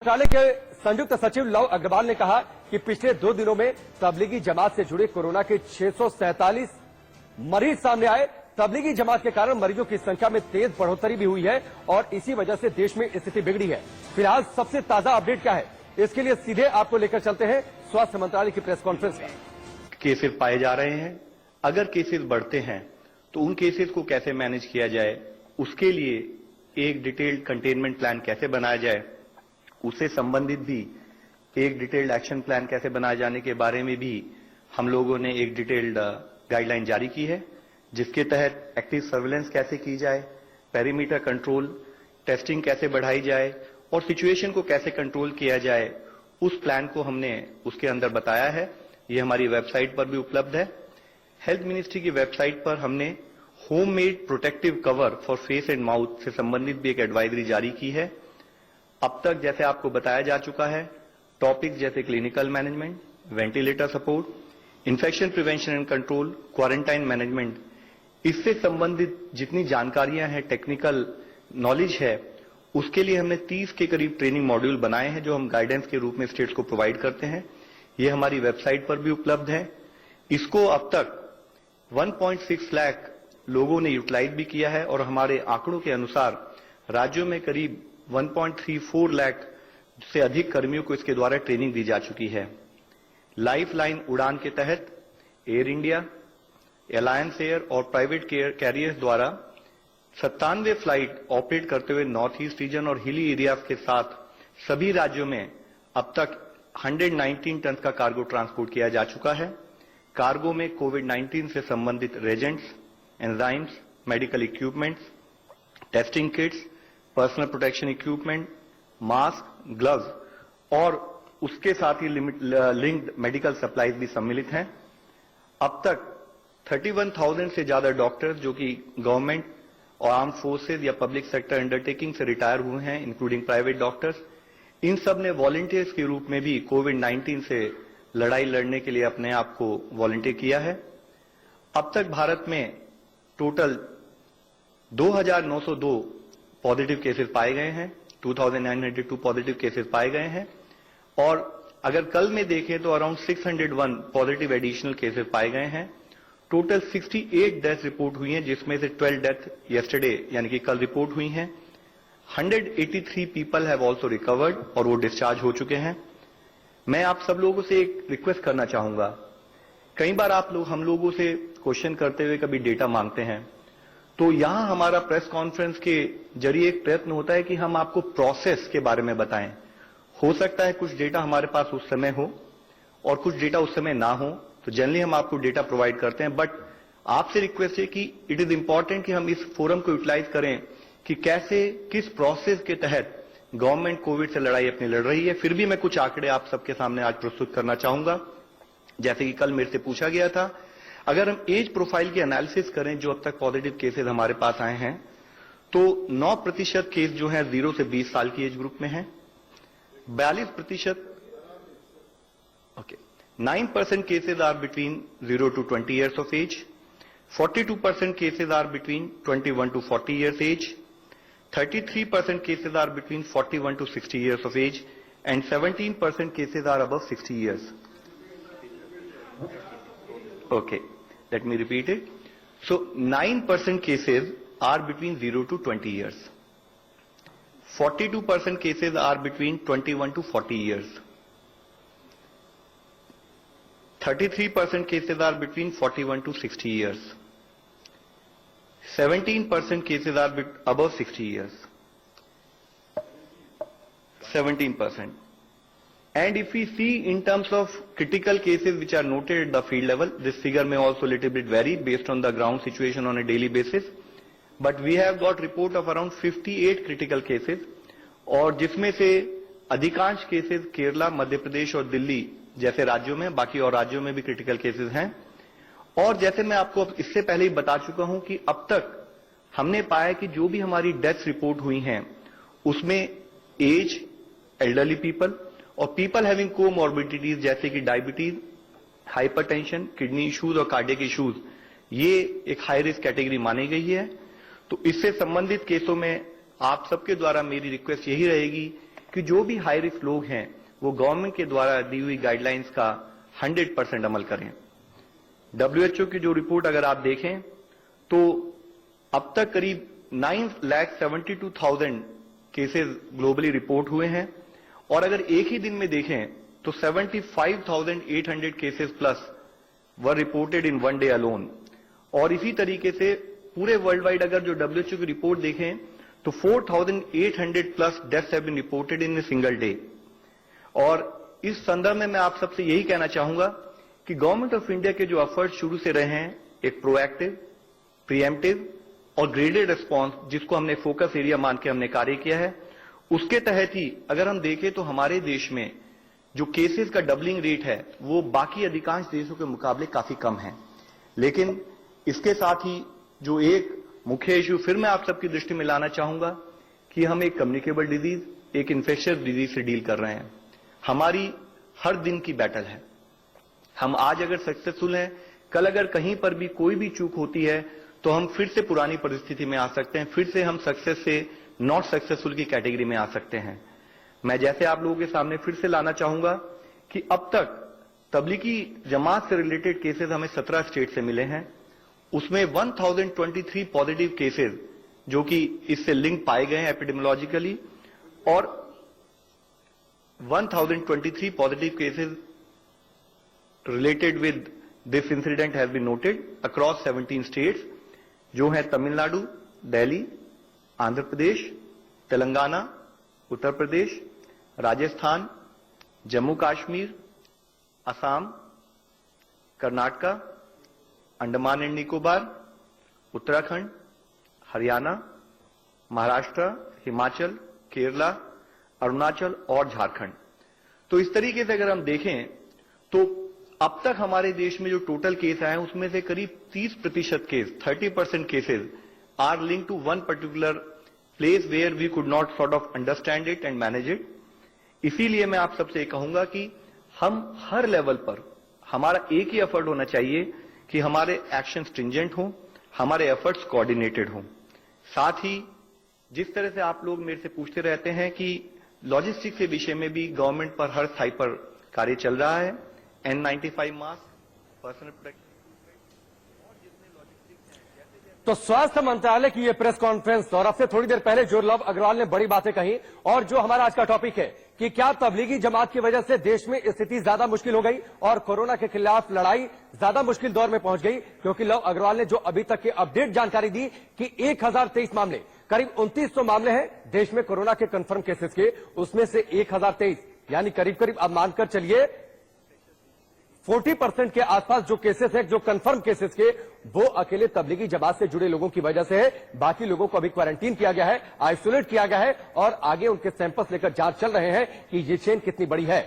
मंत्रालय के संयुक्त सचिव लव अग्रवाल ने कहा कि पिछले 2 दिनों में तबलीगी जमात से जुड़े कोरोना के 647 मरीज सामने आए। तबलीगी जमात के कारण मरीजों की संख्या में तेज बढ़ोतरी भी हुई है और इसी वजह से देश में स्थिति बिगड़ी है। फिलहाल सबसे ताजा अपडेट क्या है, इसके लिए सीधे आपको लेकर चलते हैं स्वास्थ्य मंत्रालय की प्रेस कॉन्फ्रेंस में। केसेस पाए जा रहे हैं, अगर केसेस बढ़ते हैं तो उन केसेस को कैसे मैनेज किया जाए, उसके लिए एक डिटेल्ड कंटेनमेंट प्लान कैसे बनाया जाए, उससे संबंधित भी एक डिटेल्ड एक्शन प्लान कैसे बनाए जाने के बारे में भी हम लोगों ने एक डिटेल्ड गाइडलाइन जारी की है, जिसके तहत एक्टिव सर्विलेंस कैसे की जाए, पेरीमीटर कंट्रोल, टेस्टिंग कैसे बढ़ाई जाए और सिचुएशन को कैसे कंट्रोल किया जाए, उस प्लान को हमने उसके अंदर बताया है। ये हमारी वेबसाइट पर भी उपलब्ध है। हेल्थ मिनिस्ट्री की वेबसाइट पर हमने home made protective cover for face and mouth से संबंधित भी एक एडवाइजरी जारी की है। अब तक जैसे आपको बताया जा चुका है, टॉपिक्स जैसे clinical management, ventilator support, infection prevention and control, quarantine management, इससे संबंधित जितनी जानकारियां हैं, टेक्निकल नॉलेज है, उसके लिए हमने 30 के करीब ट्रेनिंग मॉड्यूल बनाए हैं जो हम गाइडेंस के रूप में स्टेट्स को प्रोवाइड करते हैं। ये हमारी वेबसाइट पर भी उपलब्ध है। इसको अब तक 1.6 लाख लोगों ने यूटिलाइज भी किया है और हमारे आंकड़ों के अनुसार राज्यों में करीब 1.34 लाख से अधिक कर्मियों को इसके द्वारा ट्रेनिंग दी जा चुकी है। लाइफ लाइन उड़ान के तहत एयर इंडिया, अलायंस एयर और प्राइवेट कैरियर्स द्वारा 97 फ्लाइट ऑपरेट करते हुए नॉर्थ ईस्ट रीजन और हिली एरियाज के साथ सभी राज्यों में अब तक 119 टन का कार्गो ट्रांसपोर्ट किया जा चुका है। कार्गो में कोविड-19 से संबंधित reagents, enzymes, medical equipments, testing kits, personal protection equipment, mask, gloves और उसके साथ ही लिंक्ड मेडिकल सप्लाईज भी सम्मिलित हैं। अब तक 31,000 से ज्यादा डॉक्टर्स जो कि गवर्नमेंट और आर्म फोर्सेज या पब्लिक सेक्टर अंडरटेकिंग से रिटायर हुए हैं, इंक्लूडिंग प्राइवेट डॉक्टर्स, इन सब ने वॉलंटियर्स के रूप में भी कोविड-19 से लड़ाई लड़ने के लिए अपने आप को वॉलंटियर किया है। अब तक भारत में टोटल 2,902 पॉजिटिव केसेस पाए गए हैं, 2,902 पॉजिटिव केसेस पाए गए हैं और अगर कल में देखें तो अराउंड 601 पॉजिटिव एडिशनल केसेस पाए गए हैं। टोटल 68 डेथ रिपोर्ट हुई हैं, जिसमें से 12 डेथ यस्टरडे यानी कि कल रिपोर्ट हुई हैं। 183 पीपल हैव ऑल्सो रिकवर्ड और वो डिस्चार्ज हो चुके हैं। मैं आप सब लोगों से एक रिक्वेस्ट करना चाहूंगा, कई बार आप लोग हम लोगों से क्वेश्चन करते हुए कभी डेटा मांगते हैं, तो यहां हमारा प्रेस कॉन्फ्रेंस के जरिए एक प्रयत्न होता है कि हम आपको प्रोसेस के बारे में बताएं। हो सकता है कुछ डेटा हमारे पास उस समय हो और कुछ डेटा उस समय ना हो, तो जनरली हम आपको डेटा प्रोवाइड करते हैं, बट आपसे रिक्वेस्ट है कि इट इज इंपॉर्टेंट कि हम इस फोरम को यूटिलाइज करें कि कैसे, किस प्रोसेस के तहत गवर्नमेंट कोविड से लड़ाई अपनी लड़ रही है। फिर भी मैं कुछ आंकड़े आप सबके सामने आज प्रस्तुत करना चाहूंगा। जैसे कि कल मेरे से पूछा गया था, अगर हम एज प्रोफाइल की एनालिसिस करें जो अब तक पॉजिटिव केसेस हमारे पास आए हैं, तो 9% केस जो है 0 से 20 साल की एज ग्रुप में है, 42% 9% cases are between 0 to 20 years of age, 42% cases are between 21 to 40 years age, 33% cases are between 41 to 60 years of age, and 17% cases are above 60 years. Okay, let me repeat it. So 9% cases are between 0 to 20 years. 42% cases are between 21 to 40 years. 33% cases are between 41 to 60 years. 17% cases are above 60 years. 17%. And if we see in terms of critical cases which are noted at the field level, this figure may also little bit vary based on the ground situation on a daily basis. But we have got report of around 58 critical cases और जिसमें से अधिकांश cases Kerala, Madhya Pradesh और दिल्ली जैसे राज्यों में, बाकी और राज्यों में भी क्रिटिकल केसेस हैं। और जैसे मैं आपको इससे पहले ही बता चुका हूं कि अब तक हमने पाया कि जो भी हमारी डेथ रिपोर्ट हुई हैं उसमें एज, एल्डरली पीपल और पीपल हैविंग कोमॉर्बिडिटीज जैसे कि डायबिटीज, हाइपरटेंशन, किडनी इश्यूज और कार्डियक इश्यूज, ये एक हाई रिस्क कैटेगरी मानी गई है। तो इससे संबंधित केसों में आप सबके द्वारा मेरी रिक्वेस्ट यही रहेगी कि जो भी हाई रिस्क लोग हैं वो गवर्नमेंट के द्वारा दी हुई गाइडलाइंस का 100% अमल करें। WHO की जो रिपोर्ट अगर आप देखें तो अब तक करीब 9,72,000 केसेस ग्लोबली रिपोर्ट हुए हैं और अगर एक ही दिन में देखें तो 75,800 cases plus were reported in one day alone. और इसी तरीके से पूरे वर्ल्ड वाइड अगर जो WHO की रिपोर्ट देखें तो 4,800 plus deaths have been reported in a single day. और इस संदर्भ में मैं आप सबसे यही कहना चाहूंगा कि गवर्नमेंट ऑफ इंडिया के जो एफर्ट शुरू से रहे हैं, एक प्रोएक्टिव, प्रीएम्प्टिव और ग्रेडेड रिस्पांस, जिसको हमने फोकस एरिया मान के हमने कार्य किया है, उसके तहत ही अगर हम देखें तो हमारे देश में जो केसेस का डबलिंग रेट है वो बाकी अधिकांश देशों के मुकाबले काफी कम है। लेकिन इसके साथ ही जो एक मुख्य इश्यू फिर मैं आप सबकी दृष्टि में लाना चाहूंगा कि हम एक कम्युनिकेबल डिजीज, एक इन्फेक्शियस डिजीज से डील कर रहे हैं। हमारी हर दिन की बैटल है। हम आज अगर सक्सेसफुल हैं, कल अगर कहीं पर भी कोई भी चूक होती है तो हम फिर से पुरानी परिस्थिति में आ सकते हैं, फिर से हम सक्सेस से नॉट सक्सेसफुल की कैटेगरी में आ सकते हैं। मैं जैसे आप लोगों के सामने फिर से लाना चाहूंगा कि अब तक तबलीगी जमात से रिलेटेड केसेस हमें 17 स्टेट से मिले हैं। उसमें 1023 पॉजिटिव केसेस जो कि इससे लिंक पाए गए हैं एपिडेमियोलॉजिकली, और 1023 positive cases related with this incident has been noted across 17 states, जो है तमिलनाडु, दिल्ली, आंध्र प्रदेश, तेलंगाना, उत्तर प्रदेश, राजस्थान, जम्मू कश्मीर, असम, कर्नाटका, अंडमान एंड निकोबार, उत्तराखंड, हरियाणा, महाराष्ट्र, हिमाचल, केरला, अरुणाचल और झारखंड। तो इस तरीके से अगर हम देखें तो अब तक हमारे देश में जो टोटल केस आए हैं उसमें से करीब 30% case, 30% cases are link to one particular place where we could not sort of understand it and manage it. इसीलिए मैं आप सबसे कहूंगा कि हम हर लेवल पर हमारा एक ही एफर्ट होना चाहिए कि हमारे एक्शन स्ट्रिंजेंट हों, हमारे एफर्ट्स कोऑर्डिनेटेड हों। साथ ही जिस तरह से आप लोग मेरे से पूछते रहते हैं कि लॉजिस्टिक्स के विषय में भी गवर्नमेंट पर हर स्थाई पर कार्य चल रहा है। N95 mask, personal protection. तो स्वास्थ्य मंत्रालय की ये प्रेस कॉन्फ्रेंस और अब से थोड़ी देर पहले जो लव अग्रवाल ने बड़ी बातें कही, और जो हमारा आज का टॉपिक है कि क्या तबलीगी जमात की वजह से देश में स्थिति ज्यादा मुश्किल हो गई और कोरोना के खिलाफ लड़ाई ज्यादा मुश्किल दौर में पहुंच गई। क्योंकि लव अग्रवाल ने जो अभी तक की अपडेट जानकारी दी कि 1023 मामले, करीब 2900 मामले हैं देश में कोरोना के कंफर्म केसेस के, उसमें से 1023 यानी करीब करीब अब मानकर चलिए 40% के आसपास जो केसेस हैं, जो कंफर्म केसेस के, वो अकेले तबलीगी जमात से जुड़े लोगों की वजह से है। बाकी लोगों को अभी क्वारंटीन किया गया है, आइसोलेट किया गया है और आगे उनके सैंपल्स लेकर जांच चल रहे हैं कि ये चेन कितनी बड़ी है।